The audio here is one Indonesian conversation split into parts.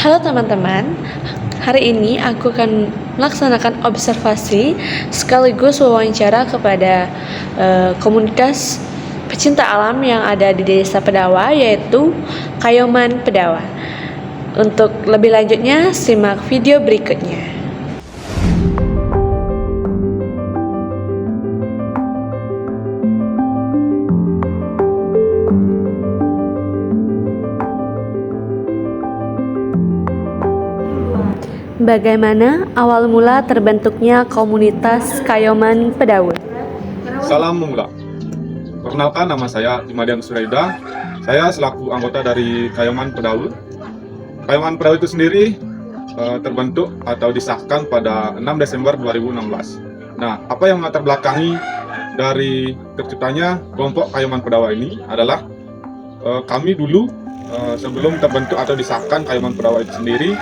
Halo teman-teman, hari ini aku akan melaksanakan observasi sekaligus wawancara kepada komunitas pecinta alam yang ada di Desa Pedawa, yaitu Kayoman Pedawa. Untuk lebih lanjutnya, simak video berikutnya. Bagaimana awal mula terbentuknya komunitas Kayoman Pedawa? Salam Mula. Perkenalkan, nama saya Imadian Suraida. Saya selaku anggota dari Kayoman Pedawa. Kayoman Pedawa itu sendiri terbentuk atau disahkan pada 6 Desember 2016. Nah, apa yang melatar belakangi dari terciptanya kelompok Kayoman Pedawa ini adalah kami dulu sebelum terbentuk atau disahkan Kayoman Pedawa itu sendiri,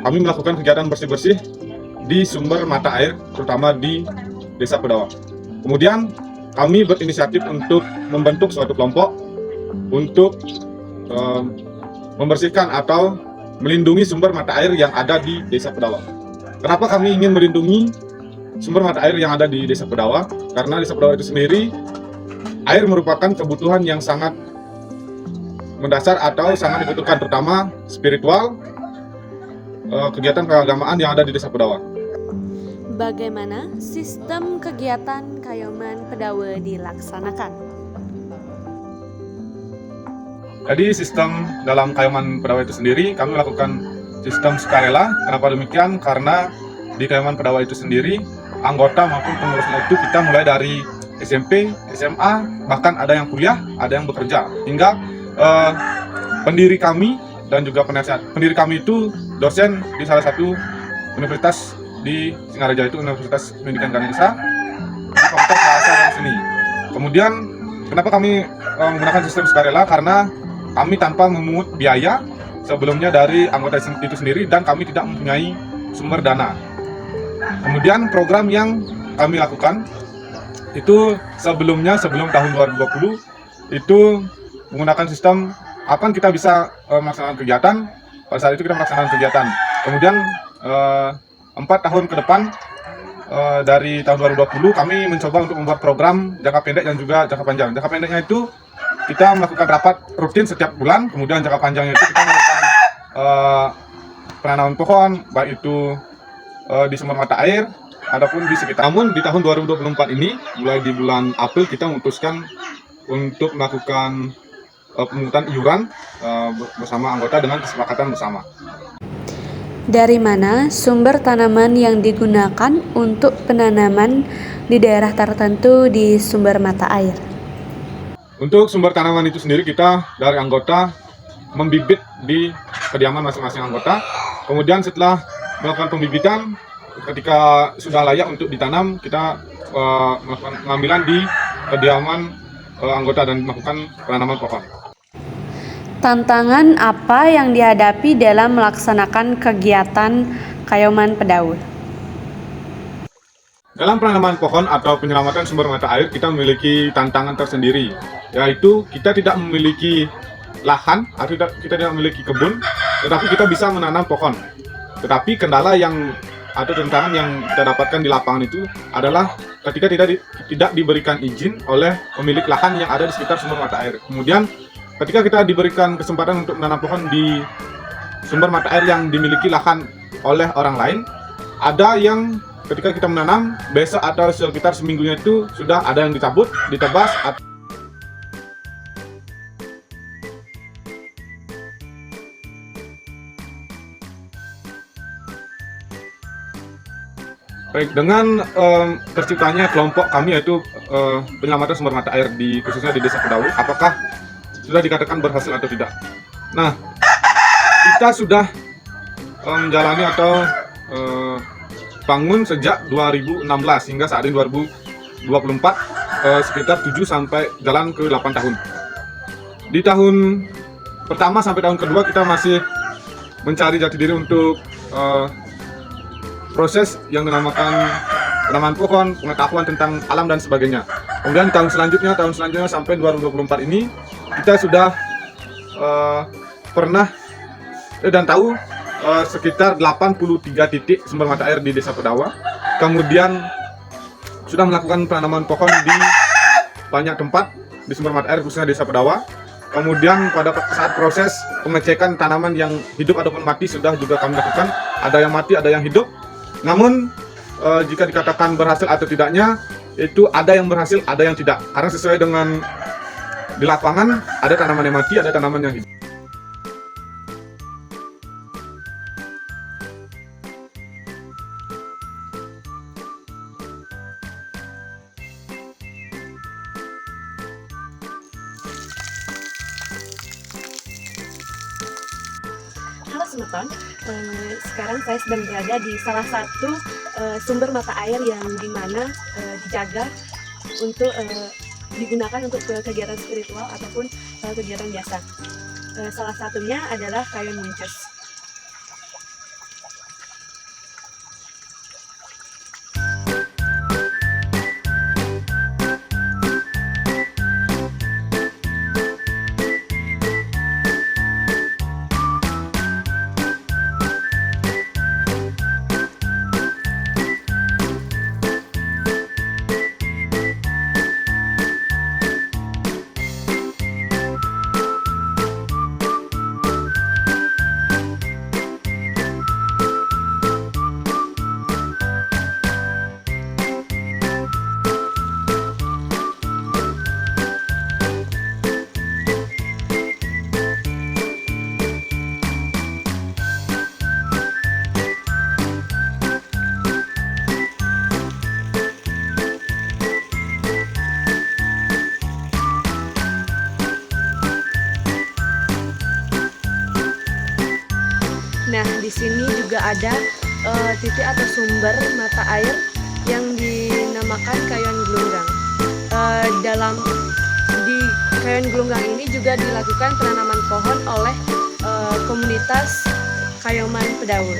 kami melakukan kegiatan bersih-bersih di sumber mata air, terutama di Desa Pedawa. Kemudian kami berinisiatif untuk membentuk suatu kelompok untuk membersihkan atau melindungi sumber mata air yang ada di Desa Pedawa. Kenapa kami ingin melindungi sumber mata air yang ada di Desa Pedawa? Karena Desa Pedawa itu sendiri, air merupakan kebutuhan yang sangat mendasar atau sangat dibutuhkan, terutama spiritual, kegiatan keagamaan yang ada di Desa Pedawa. Bagaimana sistem kegiatan Kayoman Pedawa dilaksanakan? Jadi sistem dalam Kayoman Pedawa itu sendiri, kami melakukan sistem sukarela. Kenapa demikian? Karena di Kayoman Pedawa itu sendiri, anggota maupun pengurus itu kita mulai dari SMP, SMA, bahkan ada yang kuliah, ada yang bekerja. Hingga pendiri kami dan juga penasihat. Pendiri kami itu dosen di salah satu universitas di Singaraja, itu Universitas Pendidikan Ganesha, di Fakultas Bahasa dan Seni. Kemudian kenapa kami menggunakan sistem sukarela? Karena kami tanpa memungut biaya sebelumnya dari anggota itu sendiri, dan kami tidak mempunyai sumber dana. Kemudian program yang kami lakukan itu sebelum tahun 2020 itu menggunakan sistem kapan kita bisa melaksanakan kegiatan. Pada saat itu kita melaksanakan kegiatan. Kemudian 4 tahun ke depan, dari tahun 2020 kami mencoba untuk membuat program jangka pendek dan juga jangka panjang. Jangka pendeknya itu kita melakukan rapat rutin setiap bulan. Kemudian jangka panjangnya itu kita melakukan penanaman pohon, baik itu di sumber mata air ataupun di sekitar. Namun di tahun 2024 ini, mulai di bulan April, kita memutuskan untuk melakukan pemungutan iuran bersama anggota dengan kesepakatan bersama. Dari mana sumber tanaman yang digunakan untuk penanaman di daerah tertentu di sumber mata air? Untuk sumber tanaman itu sendiri, kita dari anggota membibit di kediaman masing-masing anggota. Kemudian setelah melakukan pembibitan, ketika sudah layak untuk ditanam, kita melakukan pengambilan di kediaman anggota dan melakukan penanaman pohon. Tantangan apa yang dihadapi dalam melaksanakan kegiatan Kayoman Pedawa? Dalam penanaman pohon atau penyelamatan sumber mata air, kita memiliki tantangan tersendiri, yaitu kita tidak memiliki lahan atau kita tidak memiliki kebun, tetapi kita bisa menanam pohon. Tetapi kendala atau tantangan yang kita dapatkan di lapangan itu adalah ketika tidak diberikan izin oleh pemilik lahan yang ada di sekitar sumber mata air. Kemudian ketika kita diberikan kesempatan untuk menanam pohon di sumber mata air yang dimiliki lahan oleh orang lain, ada yang ketika kita menanam, besok atau sekitar seminggunya itu sudah ada yang dicabut, ditebas. Baik, dengan terciptanya kelompok kami, yaitu penyelamatan sumber mata air khususnya di Desa Pedawa, apakah sudah dikatakan berhasil atau tidak? Nah, kita sudah menjalani atau bangun sejak 2016 hingga saat ini 2024, sekitar 7 sampai jalan ke 8 tahun. Di tahun pertama sampai tahun kedua kita masih mencari jati diri untuk proses yang dinamakan penanaman pohon, pengetahuan tentang alam dan sebagainya. Kemudian tahun selanjutnya sampai 2024 ini kita sudah pernah dan tahu sekitar 83 titik sumber mata air di Desa Pedawa. Kemudian sudah melakukan penanaman pohon di banyak tempat di sumber mata air khususnya Desa Pedawa. Kemudian pada saat proses pengecekan tanaman yang hidup ataupun mati sudah juga kami lakukan. Ada yang mati, ada yang hidup. Namun jika dikatakan berhasil atau tidaknya, itu ada yang berhasil, ada yang tidak. Karena sesuai dengan di lapangan, ada tanaman yang mati, ada tanaman yang hidup. Halo Semeton, sekarang saya sedang berada di salah satu sumber mata air yang dimana dijaga untuk digunakan untuk kegiatan spiritual ataupun kegiatan biasa. Salah satunya adalah Kayon Muncus. Nah, di sini juga ada titik atau sumber mata air yang dinamakan Kayon Glunggang. Di Kayon Glunggang ini juga dilakukan penanaman pohon oleh komunitas Kayoman Pedawa.